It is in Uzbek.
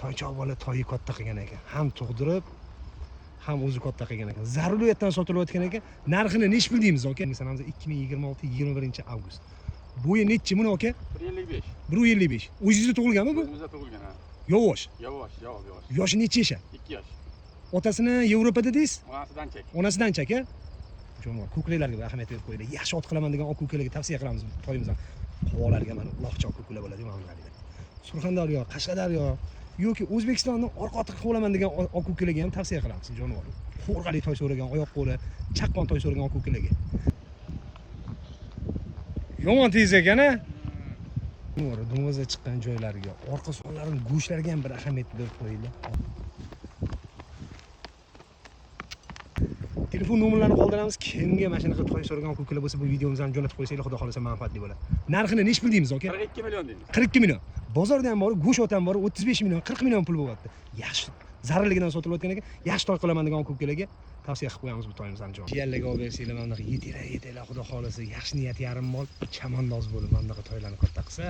toychoq bola toyi katta qilgan ekan. Ham tug'dirib, ham o'zi katta qilgan ekan. Zaruriyatdan sotilayotgan ekan. Narxini nech bildingiz aka? Sanamiz 2026-21-avgust. Bo'yi nechi buni aka? 1.55. 1.55. O'zingizda tug'ilganmi bu? O'zimizda tug'ilgan ha. Yosh. Yosh. Yoshi necha yasha? 2 yosh. Otasini Yevropada deysiz? Onasidan chek. Onasidan chek, a? Jonivor, ko'klarga ahamiyat berib qo'yinglar. Yaxshi ot qilaman degan ko'klarga tavsiya qilamiz toyimizdan. Qovolarga mana uloqcha ko'klar bo'ladi mana bularga. Surxondaryo, Qashqadaryo yoki O'zbekistonning orqa-otiq qolaman degan ko'klarga ham tavsiya qilamiz jonivor. Qo'rg'ali toy so'ragan, oyoq qo'ri, chaqqon toy so'ragan ko'klarga. Yomon tez ekan-a? Dumozga chiqqan joylariga, orqa sonlarining go'shtlariga ham bir ahamiyat berib qo'yinglar. Telefon nomerlarini qoldiramiz. Kimga mana shunaqa toy so'ragan ko'klar bo'lsa, bu videomizni ham jo'natib qo'ysanglar, xudo xolasa manfaatli bo'ladi. Narxini nech bildingiz aka? 42 million deymiz. 42 million. Bozorda ham bor, go'sht ot ham bor, 35 million, 40 million pul bo'lyapti. Yaxshi, zararligidan sotilayotgan ekan, yaxshi toy qilaman degan ko'klarga tavsiya qilib qo'yamiz bu toyimizni jon. Jiyanlarga olib bersanglar, mana bunaqa yetinglar, xudo xolasa, yaxshi niyat yarim mol, chamandoz bo'lib, mana bunaqa toylarni katta qilsa,